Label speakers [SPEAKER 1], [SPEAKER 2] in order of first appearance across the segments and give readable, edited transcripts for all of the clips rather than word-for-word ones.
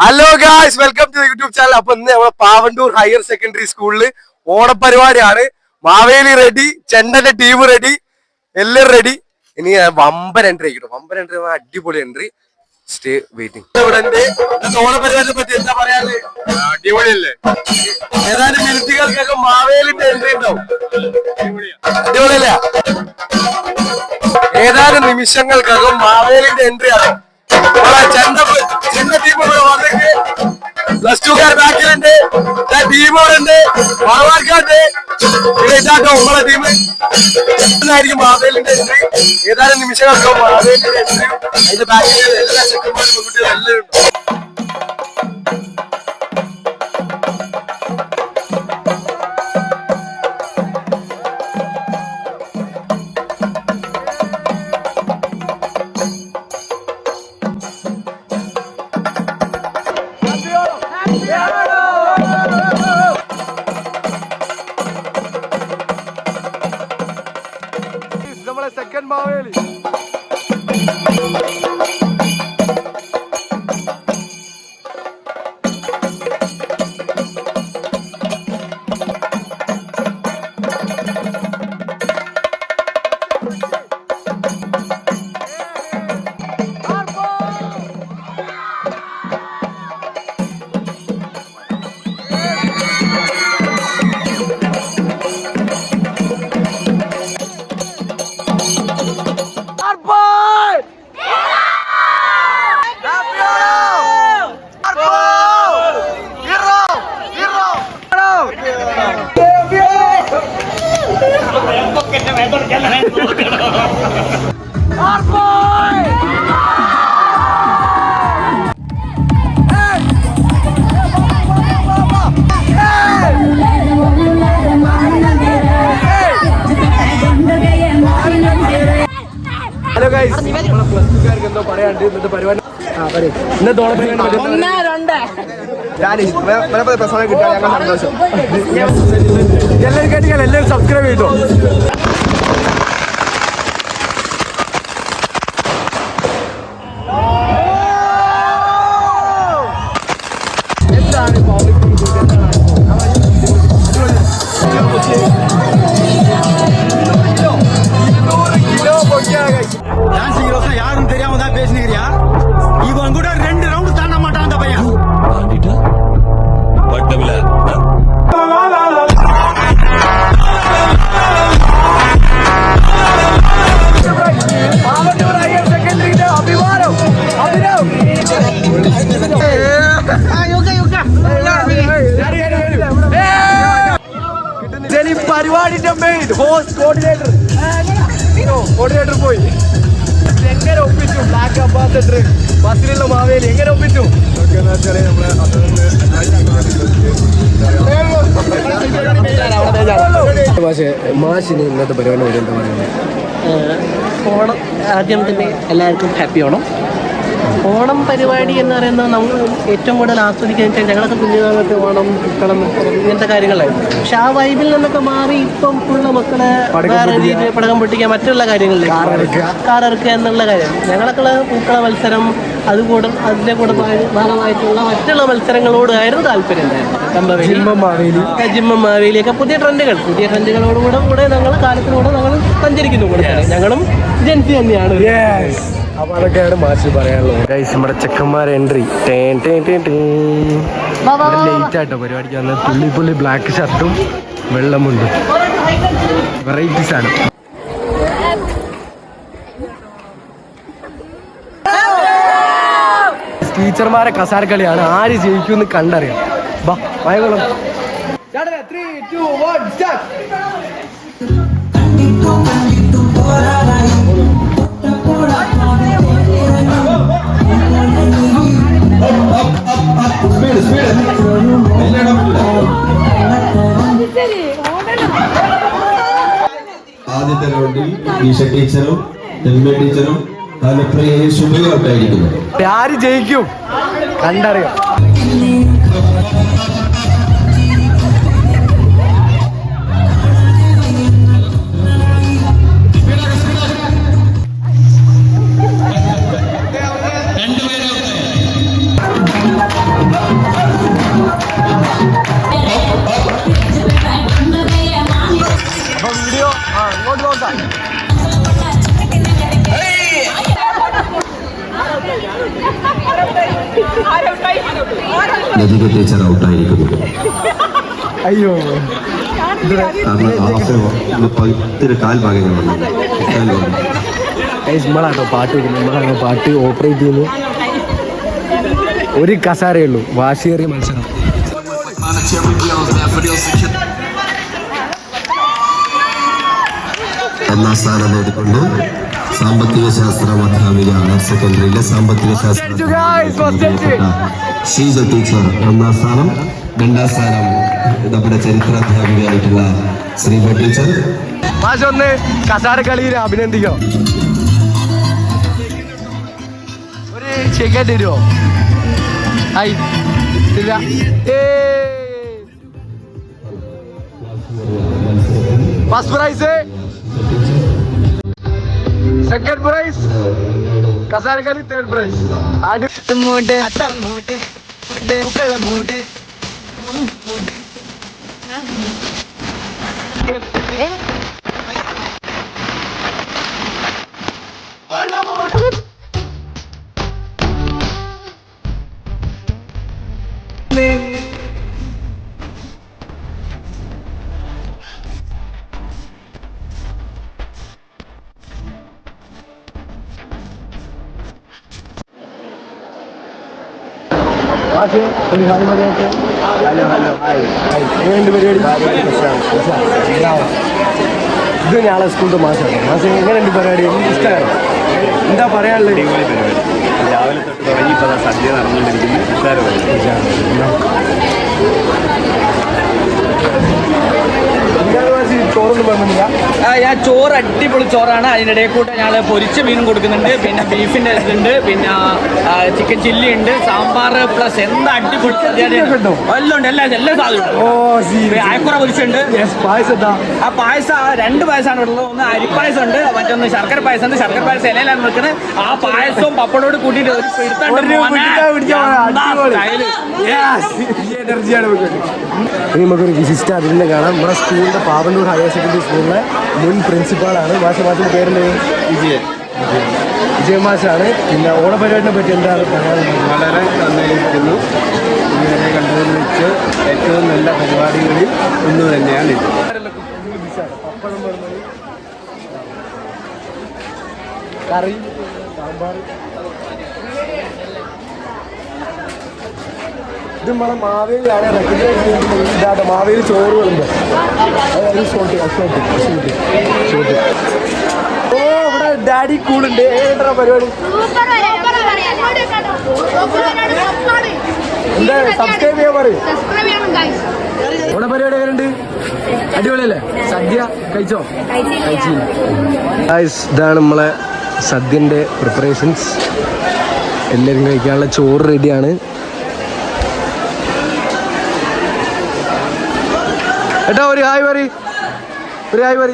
[SPEAKER 1] Hello guys, welcome to YouTube channel. അപ്പൊ ഇന്ന് നമ്മളെ പാവണ്ടൂർ ഹയർ സെക്കൻഡറി സ്കൂളില് ഓണപരിപാടിയാണ്. മാവേലി റെഡി, ചെണ്ടന്റെ ടീം റെഡി, എല്ലാരും റെഡി. ഇനി വമ്പൻ എൻട്രി ആയിട്ടോ, വമ്പൻ എൻട്രി, അടിപൊളി എൻട്രി. Stay waiting. ഓണപരിപാടിയെ പറ്റി എന്താ പറയാല്? അടിപൊളിയല്ലേ? ഏതാനും മിനിറ്റുകൾക്കൊക്കെ മാവേലിന്റെ എൻട്രി ഉണ്ടാവും. അടിപൊളിയല്ലേ? ഏതാനും നിമിഷങ്ങൾക്കകം മാവേലിന്റെ എൻട്രി ആണ്. ചെണ്ട ടീം വന്നിട്ട് പ്ലസ് ടു കാർ ബാക്കിലുണ്ട്, ടീമോടുണ്ട്, മറവാർക്കുണ്ട്. ഇതാട്ടോ നമ്മളെ ടീം. ആയിരിക്കും മാവേലിന്റെ എൻട്രി. ഏതാനും നിമിഷങ്ങൾക്കകം മാവേലിന്റെ എൻട്രി. അതിന്റെ ബാക്കിൽ എല്ലാ ചെക്കന്മാരും പെൺകുട്ടികളും എല്ലാവരും ഉണ്ട്. നമ്മളെ സെക്കൻഡ് മാവേലി. ഹലോ ഗൈസ്, നമ്മളെ പ്ലസ് ടുക്കാർക്ക് എന്തോ പറയാണ്ട് ഇന്നത്തെ പരിപാടി. ഇന്നത്തെ എല്ലാവരും കേട്ടില്ല, എല്ലാവരും സബ്സ്ക്രൈബ് ചെയ്തോ.
[SPEAKER 2] யாரும் தெரியாம தான் பேசினியா? இவன் கூட 2 ரவுண்ட் தாண்ட மாட்டான் அந்த பையன். பட்டவில
[SPEAKER 1] പരിപാടിന്റെ മെയിൻ ഹോസ്റ്റ് കോർഡിനേറ്റർ പോയി. എങ്ങനെ ഒപ്പിച്ചു? ബ്ലാക്ക് അംബാസഡർ ബസ്സിലുള്ള മാവേലി എങ്ങനെ ഒപ്പിച്ചു? പക്ഷേ മാഷിന് ഇന്നത്തെ പരിപാടി എന്താ പറയുന്നത്?
[SPEAKER 3] ഓണം ആദ്യം തന്നെ എല്ലാവർക്കും ഹാപ്പി ഓണം. ഓണം പരിപാടി എന്ന് പറയുന്നത് നമ്മൾ ഏറ്റവും കൂടുതൽ ആസ്വദിക്കുക വെച്ചാൽ ഞങ്ങളൊക്കെ കുഞ്ഞുനാളൊക്കെ ഓണം പൂക്കളം ഇങ്ങനത്തെ കാര്യങ്ങളായിരുന്നു. പക്ഷെ ആ വൈബിൽ നിന്നൊക്കെ മാറി ഇപ്പം ഫുള്ള് മക്കളെ വേറെ രീതിയിൽ പടക്കം പൊട്ടിക്കുക, മറ്റുള്ള കാര്യങ്ങളിലേക്ക് കാറിറക്കുക എന്നുള്ള കാര്യം. ഞങ്ങളൊക്കെ പൂക്കള മത്സരം അതുകൂടെ അതിൻ്റെ കൂടെ ഭാഗമായിട്ടുള്ള മറ്റുള്ള മത്സരങ്ങളോടായിരുന്നു താല്പര്യം ഉണ്ടായിരുന്നു. ജിമ്മം മാവേലിയൊക്കെ പുതിയ ട്രെൻഡുകളോടുകൂടെ ഞങ്ങൾ കാലത്തിലൂടെ ഞങ്ങൾ സഞ്ചരിക്കുന്നു. കൂടെ ഞങ്ങളും ജെൻസി തന്നെയാണ്.
[SPEAKER 1] അപ്പൊ അതൊക്കെയാണ് മാഷ് പറയാനുള്ളത്. ഗൈസ്, നമ്മുടെ ചെക്കന്മാരെ എൻട്രി ലേറ്റ് ആയിട്ടോ പരിപാടിക്ക് വന്നത്. പുള്ളി ബ്ലാക്ക് ഷർട്ടും വെള്ളമുണ്ട്, വെറൈറ്റീസ് ആണ്. ടീച്ചർമാരെ കസാരക്കളിയാണ്, ആര് ജയിക്കുമെന്ന് കണ്ടറിയാം. ബാ വായകോളം. 3, 2, 1 സ്റ്റാർട്ട്.
[SPEAKER 4] ആദ്യത്തെ റൗണ്ടിൽ ഈശ ടീച്ചറും എൽമ ടീച്ചറും ശുഭയായിട്ടായിരിക്കുന്നു.
[SPEAKER 1] ആര് ജയിക്കും കണ്ടറിയാം.
[SPEAKER 4] ലതിക ടീച്ചർ ഔട്ടായിരിക്കുന്നു.
[SPEAKER 1] അയ്യോ
[SPEAKER 4] കാരണം ഇത്തിരി കാൽ ഭാഗങ്ങൾ വന്നു.
[SPEAKER 1] നമ്മളാട്ടോ പാട്ട് വെക്കുന്നത്, നമ്മളാണോ പാട്ട് ഓപ്പറേറ്റ് ചെയ്യുന്നു. ഒരു കസാരയേ ഉള്ളൂ, വാശിയേറിയ മത്സരം.
[SPEAKER 4] ഒന്നാം സ്ഥാനം നേടിക്കൊണ്ട് സാമ്പത്തിക ശാസ്ത്ര അധ്യാപിക ഹയർ സെക്കൻഡറിയിലെ സാമ്പത്തിക ശാസ്ത്ര ഷീജ ടീച്ചർ ഒന്നാം സ്ഥാനം. രണ്ടാം സ്ഥാനം നമ്മുടെ ചരിത്രാധ്യാപികയായിട്ടുള്ള ശ്രീബ ടീച്ചർ.
[SPEAKER 1] മാഷ് ഒന്ന് കസാര കളിയിൽ അഭിനന്ദിക്കോ, ഒരു ചെക്കായിട്ട് തരുമോ? Hi first prize, second prize കസാരക്കളി, തേർഡ് പ്രൈസ്. ഇത് ഞാളെ സ്കൂളിന്റെ മാഷാണ്. മാഷ് എങ്ങനെയുണ്ട് പരിപാടി? ഇഷ്ടമാണ്. എന്താ പറയാനുള്ളത്?
[SPEAKER 5] രാവിലെ തൊട്ട് തുടങ്ങി ഇപ്പോൾ സദ്യ
[SPEAKER 1] ചോറൊന്നും പറഞ്ഞില്ല.
[SPEAKER 6] ഞാൻ ചോറ് അടിപൊളി ചോറാണ്. അതിനിടയിൽ കൂടെ ഞങ്ങൾ പൊരിച്ച മീനും കൊടുക്കുന്നുണ്ട്, പിന്നെ ബീഫിൻ്റെ ഇതുണ്ട്, പിന്നെ ചിക്കൻ ചില്ലി ഉണ്ട്, സാമ്പാർ പ്ലസ് എന്താ അടിപൊളി എല്ലാം ഉണ്ട്, എല്ലാ സാധനവും. അയക്കുറ പൊരിച്ചുണ്ട്. ആ പായസം 2 പായസമാണ് ഉള്ളത്. ഒന്ന് അരിപ്പായസം ഉണ്ട്, മറ്റൊന്ന് ശർക്കര പായസം ഉണ്ട്. ശർക്കര പായസം ഇലയിലാണ് നിൽക്കുന്നത്. ആ പായസവും പപ്പടോട് കൂട്ടിയിട്ട് ഒരു
[SPEAKER 1] ഇനി നമുക്കൊരു വിശിഷ്ട അതിനെ കാണാം. നമ്മുടെ സ്കൂളിന്റെ പാവന്നൂർ ഹയർ സെക്കൻഡറി സ്കൂളിലെ മുൻ പ്രിൻസിപ്പാളാണ്. മാഷിന്റെ പേരിന്റെ വിജയ മാഷാണ്. പിന്നെ ഓണപരിപാടിനെ പറ്റി എന്താണ് പറയാനുള്ളത്?
[SPEAKER 5] വളരെ നന്നായിരിക്കുന്നു. ഇതുവരെ കണ്ടതിൽ വെച്ച് ഏറ്റവും നല്ല പരിപാടികളിൽ ഒന്ന് തന്നെയാണ് ഇത്.
[SPEAKER 1] കറി, സാമ്പാർ. ഇത് നമ്മളെ മാവേലിയാണ് റെക്കഗ്നൈസ് ചെയ്യുന്നത്. ഇതാട്ടെ മാവേലി ചോറുകളുണ്ട്. ഓ ഇവിടെ ഡാഡി കൂളുണ്ട്. ഏതാ പരിപാടി? എന്താ സബ്സ്ക്രൈബ് ചെയ്യാൻ പറയും. ഇവിടെ പരിപാടി എങ്ങനെയുണ്ട്? അടിപൊളിയല്ലേ? സദ്യ കഴിച്ചോ? കഴിച്ചില്ല. ഇതാണ് നമ്മളെ സദ്യന്റെ പ്രിപ്പറേഷൻസ്. എല്ലാവരും കഴിക്കാനുള്ള ചോറ് റെഡിയാണ്. ഏട്ടാ ഒരു ഹായ് പറ, ഒരു ഹായ് പറ.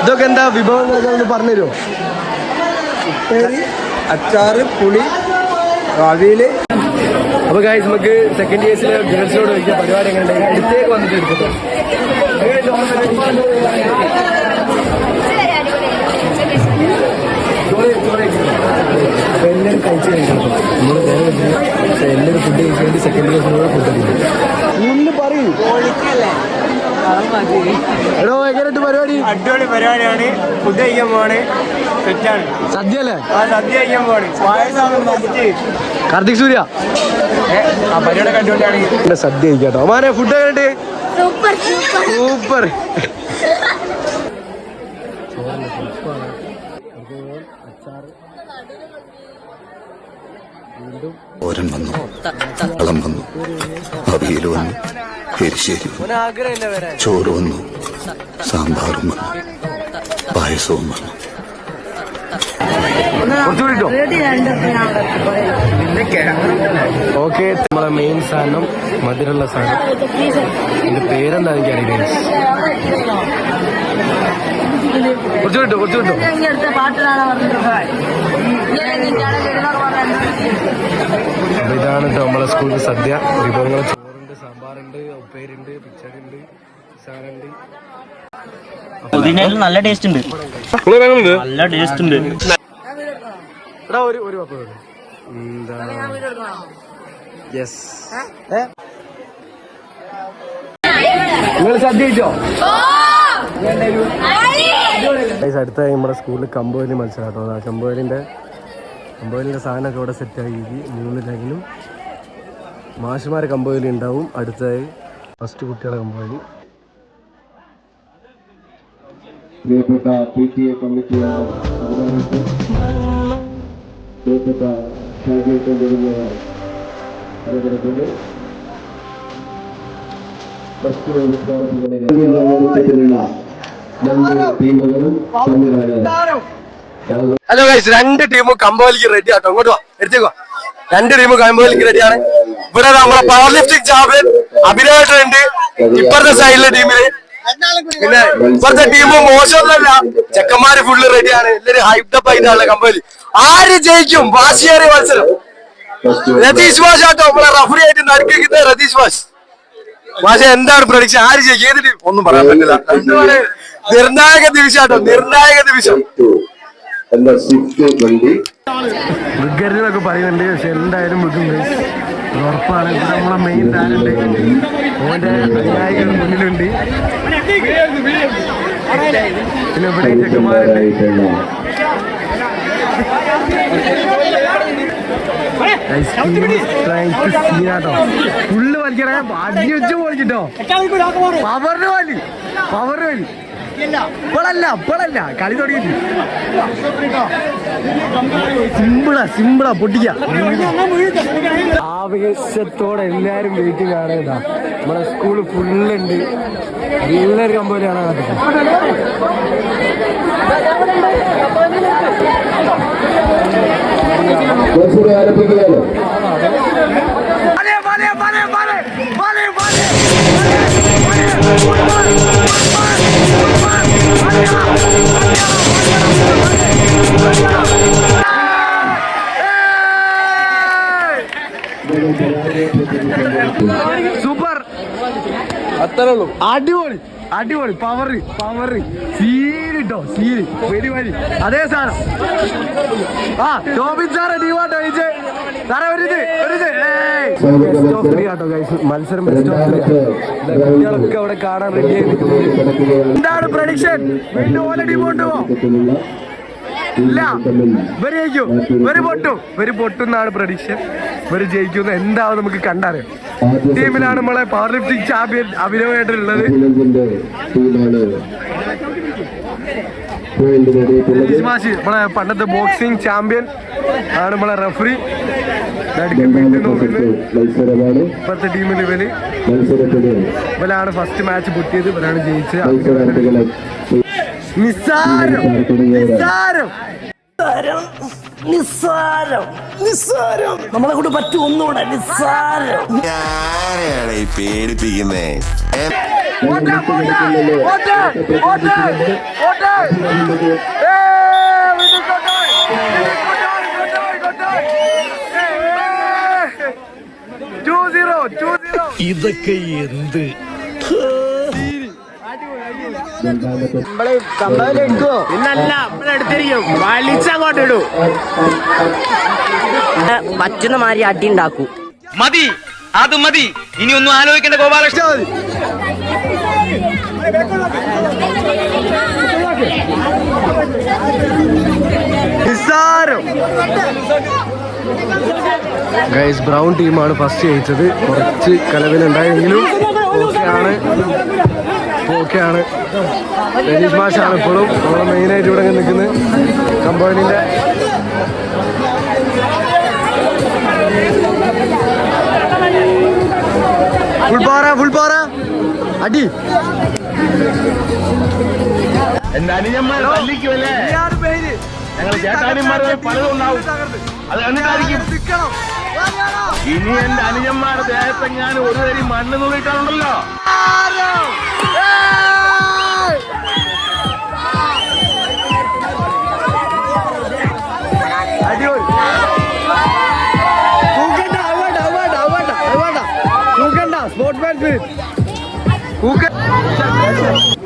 [SPEAKER 1] ഇതൊക്കെ എന്താ വിഭവങ്ങളൊക്കെ ഒന്ന് പറഞ്ഞുതരുമോ?
[SPEAKER 5] അച്ചാറ്, പുളി, അവിയല്.
[SPEAKER 1] അപ്പൊ ഗൈസ് നമുക്ക് സെക്കൻഡ് ഇയേഴ്സിലെ ഗേൾസിനോട് ചോദിക്കാം പരിപാടി എങ്ങനെ അടുത്തേക്ക് വന്നിട്ട് എടുക്കട്ടോ. അപ്പൊ എല്ലാവരും കഴിച്ചു കഴിഞ്ഞു. നമ്മൾ വേറെ എല്ലാവരും ഫുഡ് കഴിച്ചു വേണ്ടി സെക്കൻഡ് ഇയേഴ്സിനോട് ഫുഡ് കഴിക്കും. ഒന്ന് പറയൂ. എടോ എങ്ങനെയുണ്ട് പരിപാടി?
[SPEAKER 5] അടിപൊളി പരിപാടിയാണ്. ഫുഡ് കഴിക്കാൻ പോവാണ്. സെറ്റാണ്.
[SPEAKER 1] സദ്യ അല്ലേ?
[SPEAKER 5] ആ സദ്യ കഴിക്കാൻ പോവാണ്. പായസം
[SPEAKER 1] കാർത്തിക് സൂര്യ
[SPEAKER 5] ആ പരിപാടി അടിപൊളിയാണ്.
[SPEAKER 1] സദ്യ കഴിക്കാട്ടോ. അമ്മാനെ ഫുഡ് എങ്ങനെയുണ്ട്? സൂപ്പർ.
[SPEAKER 7] ഓരൻ വന്നു, വളം വന്നു, അവിയൽ വന്നു, എരിശ്ശേരി വന്നു, ചോറ് വന്നു, സാമ്പാറും വന്നു, പായസവും വന്നു.
[SPEAKER 1] ഓക്കെ, നമ്മളെ മെയിൻ സാധനം മധുരമുള്ള സാധനം. എന്റെ പേരെന്താ എനിക്കറിയില്ല. കുറച്ചു കിട്ടും, കുറച്ചു കിട്ടും. അപ്പൊ ഇതാണ് കേട്ടോ നമ്മളെ സ്കൂളിൽ സദ്യ. വിഭവങ്ങൾ ചോറുണ്ട്, സാമ്പാറുണ്ട്, ഉപ്പേരുണ്ട്, പിച്ചറുണ്ട്, സാറുണ്ട്.
[SPEAKER 6] നല്ല ടേസ്റ്റ് ഉണ്ട്, നല്ല ടേസ്റ്റ് ഉണ്ട്.
[SPEAKER 1] ഒരു പപ്പ യെസ് നിങ്ങൾ ശ്രദ്ധിച്ചോ? അടുത്ത നമ്മുടെ സ്കൂളിൽ കമ്പോലി മത്സരം കേട്ടോ. കമ്പോലിന്റെ സാധനമൊക്കെ ഇവിടെ സെറ്റാക്കി 3 ലൈനും മാഷുമാരെ കമ്പോലി ഉണ്ടാവും. അടുത്തായി ഫസ്റ്റ് കുട്ടികളെ കമ്പോലി.
[SPEAKER 4] പ്രിയപ്പെട്ട PTA കമ്മിറ്റി പ്രിയപ്പെട്ട
[SPEAKER 1] ഹലോ ഗൈസ്, 2 ടീമും കമ്പോലിക്ക് റെഡി ആട്ടോ. അങ്ങോട്ട് വാ, എടുത്തേക്കോ. 2 ടീമും കമ്പോലിക്ക് റെഡിയാണ്. ഇവിടെ നമ്മളെ പവർ ലിഫ്റ്റിംഗ് ചാമ്പ്യൻ അഭിനവേട്ടനുണ്ട് ഇപ്പുറത്തെ സൈഡിലെ ടീമില്. പിന്നെ ഇപ്പുറത്തെ ടീം മോശമൊന്നുമല്ല, ചെക്കന്മാര് ഫുള്ള് റെഡിയാണ്. എല്ലാരും ഹൈപ്ഡപ്പ് ആയിട്ടാണ് കമ്പോലി. ആര് ജയിക്കും? വാശിയേറിയ മത്സരം. രതീഷ് മാഷ് ആട്ടോ നമ്മളെ റഫറി ആയിട്ട് നടുക്കിക്കുന്ന രതീഷ് മാഷ്. പക്ഷെ എന്താണ് പ്രഡിക്ഷൻ? ആര് ജയിക്കും? ഏത് ടീം? ഒന്നും പറയാൻ പറ്റില്ല. നിർണായക നിമിഷം ആട്ടോ, നിർണായക നിമിഷം. വിഗറിനൊക്കെ പറയുന്നുണ്ട്, പക്ഷെ എന്തായാലും വിടും ഉറപ്പാണ്. നമ്മളെ മെയിൻ താരണ്ട് ഓന്റെ അനുയായികൾ മുന്നിലുണ്ട്. പിന്നെ ഇവിടെ ചെക്കന്മാരുണ്ട്. ഫുള്ള് വലിക്കണേ, അടി വെച്ച് പൊളിച്ചിട്ടോ. പവറിന് വലി ഇപ്പോഴല്ല കളി തുടങ്ങിയിട്ട്. സിമ്പിളാ പൊട്ടിക്ക. ആവേശത്തോടെ എല്ലാരും വെയിറ്റിംഗ് ആണ്. ഇതാ നമ്മുടെ സ്കൂള് ഫുള്ളുണ്ട്, എല്ലാവരും കമ്പോലി കാണാൻ പറ്റും.
[SPEAKER 4] ആരംഭിക്കുകയാണ്.
[SPEAKER 1] സൂപ്പർ, അത്രേ ഉള്ളൂ. അടിപൊളി പവറ് സീരിട്ടോ, സീരി വെരി വലി. അതേ സാധനം. ടോബിൻ സാറെ ടീമാട്ടോ ജയിച്ചേ. സാറേ മത്സരം കുട്ടികളൊക്കെ അവിടെ കാണാൻ റെഡി ആയി നിൽക്കുന്നത്. എന്താണ് പ്രഡിക്ഷൻ? വീണ്ടും ഓല ടീം കൊണ്ടുപോ? ഇല്ല, ഇവര് ജയിക്കും, ഇവര് പൊട്ടുന്നാണ് പ്രഡിക്ഷൻ. ഇവര് ജയിക്കുന്ന എന്താവും നമുക്ക് കണ്ടറിയാം. ടീമിലാണ് നമ്മളെ പവർ ലിഫ്റ്റിംഗ് ചാമ്പ്യൻ അഭിനവേട്ടനുള്ളത്. നമ്മളെ പണ്ടത്തെ ബോക്സിംഗ് ചാമ്പ്യൻ ആണ് നമ്മളെ റഫറി. ഇപ്പത്തെ ടീമിൽ ഇവലാണ് ഫസ്റ്റ് മാച്ച് പൊട്ടിയത്, ഇവരാണ് ജയിച്ചത്. നിസ്സാരം നമ്മളെ കൊണ്ട് പറ്റും ഒന്നുകൂടെ. നിസ്സാരം
[SPEAKER 7] പേടിപ്പിക്കുന്നേ.
[SPEAKER 2] ഇതൊക്കെ എന്ത്
[SPEAKER 8] പറ്റുന്ന മാതിരി അടി ഉണ്ടാക്കൂ.
[SPEAKER 6] മതി, അത് മതി. ഇനി ഒന്നും ആലോചിക്കേണ്ട ഗോപാലകൃഷ്ണൻ.
[SPEAKER 1] ഗൈസ്, ബ്രൗൺ ടീമാണ് ഫസ്റ്റ് ജയിച്ചത്. കുറച്ച് കലവിലുണ്ടായെങ്കിലും ഓക്കെയാണ്. രതീഷ് മാഷാണ് ഇപ്പോഴും നമ്മൾ മെയിനായിട്ട് ഇവിടെ നിൽക്കുന്നത്. കമ്പോലിന്റെ ഫുൾ പാറ അടി.
[SPEAKER 5] എന്റെ അനുജന്മാരെ തല്ലിക്കുമല്ലേ? ഞങ്ങൾ ചേട്ടാനിമാരെ പലതും ഉണ്ടാവും. അത് കണ്ടിട്ടായിരിക്കും. ഇനി എന്റെ അനുജന്മാരുടെ ദേഹത്തെ ഞാൻ ഒരു തരി മണ്ണ് നൂറിട്ടാണുണ്ടല്ലോ.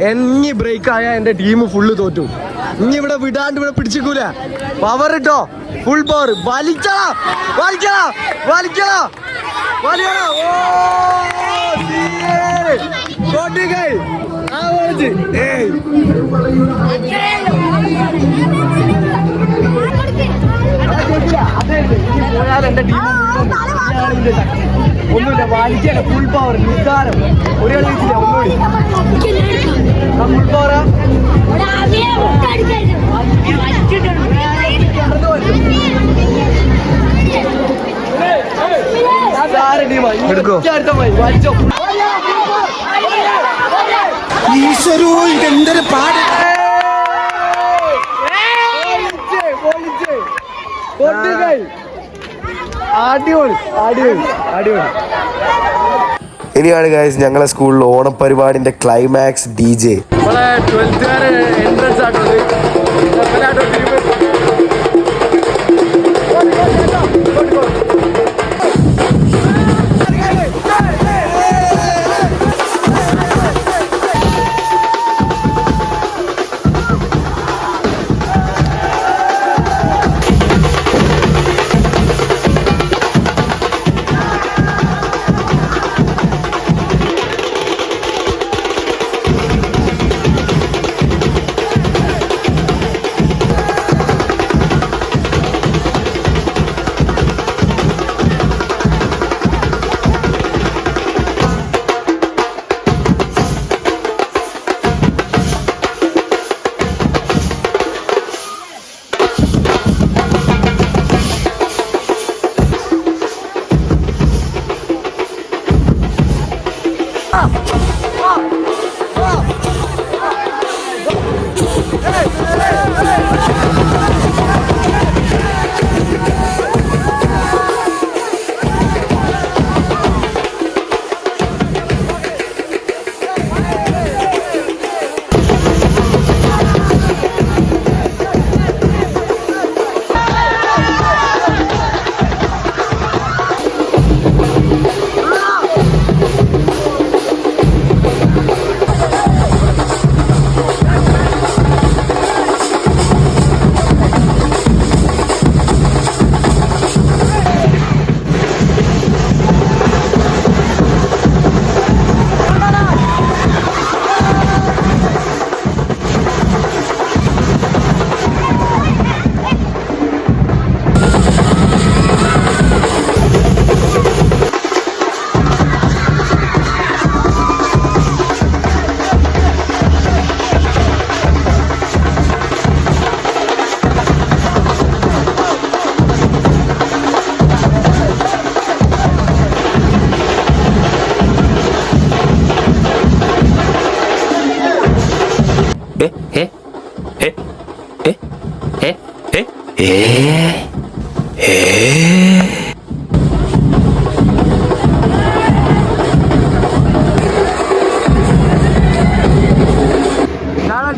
[SPEAKER 1] എന്നി ബ്രേക്ക് ആയ എന്റെ ടീം ഫുള്ള് തോറ്റു. ഇനി ഇവിടെ വിടാണ്ട് ഇവിടെ പിടിച്ചിക്കൂല. പവർ ഇട്ടോ.
[SPEAKER 2] ഫുൾ പവർ വലിച്ചടാ വലിച്ചടാ വലിച്ചടാ വലിയടാ ഓ കോട്ടിക്കൈ ആ വലിച്ച് ഏയ് ഒന്നുമില്ല വലിക്കല ഫുൾ പവർ നിസ്സാരം ഒരു കളി വെച്ചില്ല ഒന്നുകൂടി ഫുൾ പവറാ ഈശ്വരോ ഇതെന്തൊരു പാട് അടിപൊളി അടിപൊളി അടിപൊളി.
[SPEAKER 1] ഇനിയാണ് ഗൈസ് ഞങ്ങളെ സ്കൂളിൽ ഓണപരിപാടിന്റെ ക്ലൈമാക്സ് DJ.
[SPEAKER 2] നമ്മളെ 12th എൻട്രൻസ് ആട്ടത്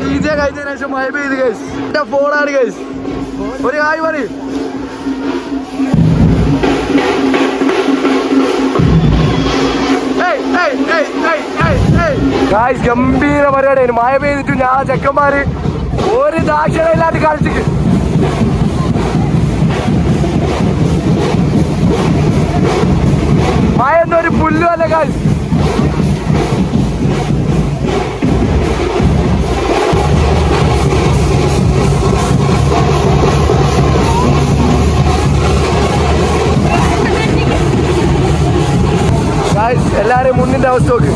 [SPEAKER 2] DJ കഴിഞ്ഞ ശേഷം മഴ പെയ്ത് ഗൈസ്. എന്റെ ഫോണാണ് ഗൈസ്. ഒരു ഹായ് പറയും. ഗൈസ് ഗംഭീര പരിപാടിയാണ്. മഴ പെയ്തിട്ട് ഞാൻ ചെക്കന്മാര് ഒരു ദാക്ഷിണയില്ലാണ്ട് കളിച്ചിട്ട് മഴ ഒരു പുല്ലും അല്ല ഗൈസ്. എല്ലാരും മുന്നിന്റെ അവസ്ഥ നോക്ക്.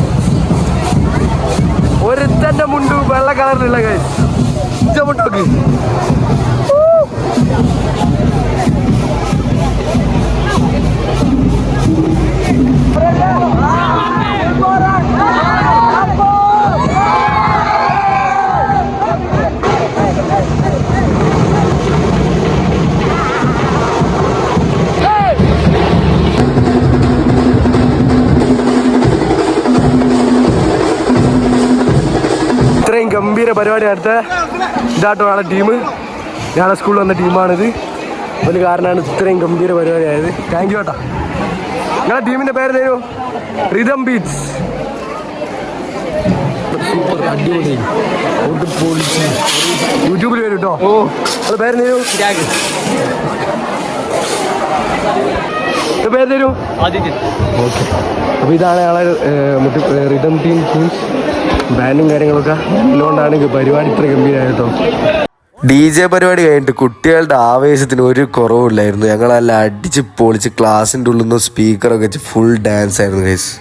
[SPEAKER 2] ഒരുത്തന്റെ മുണ്ട് വെള്ള കളറിലുള്ള ഗൈസ്. മുണ്ട് നോക്ക്. ഇത്രയും ഗംഭീര പരിപാടി അടുത്ത ഇതാട്ടോ ഞങ്ങളുടെ ടീം. ഞങ്ങളുടെ സ്കൂളിൽ വന്ന ടീമാണിത്. ഒരു കാരണമാണ് ഇത്രയും ഗംഭീര പരിപാടി ആയത്. താങ്ക് യു കേട്ടോ. ഞങ്ങളുടെ ടീമിന്റെ പേര് തരൂ. Rhythm beats. സൂപ്പർ അടിപൊളി യൂട്യൂബിൽ വരും കേട്ടോ. ഓ അത് പേര് തരൂ. പേര് തരും. ഓക്കെ, അപ്പോൾ ഇതാണ് ഞങ്ങളെ മറ്റേ റിതം ടീം ടീംസ്. ബാൻഡും കാര്യങ്ങളൊക്കെ ഉള്ളതുകൊണ്ടാണ് പരിപാടി ഇത്ര ഗംഭീരമായത് കേട്ടോ.
[SPEAKER 1] DJ പരിപാടി കഴിഞ്ഞിട്ട് കുട്ടികളുടെ ആവേശത്തിന് ഒരു കുറവുമില്ലായിരുന്നു. ഞങ്ങളെല്ലാം അടിച്ച് പൊളിച്ച് ക്ലാസ്സിൻ്റെ ഉള്ളിൽ നിന്ന് സ്പീക്കറൊക്കെ വെച്ച് ഫുൾ ഡാൻസ് ആയിരുന്നു ഗൈസ്.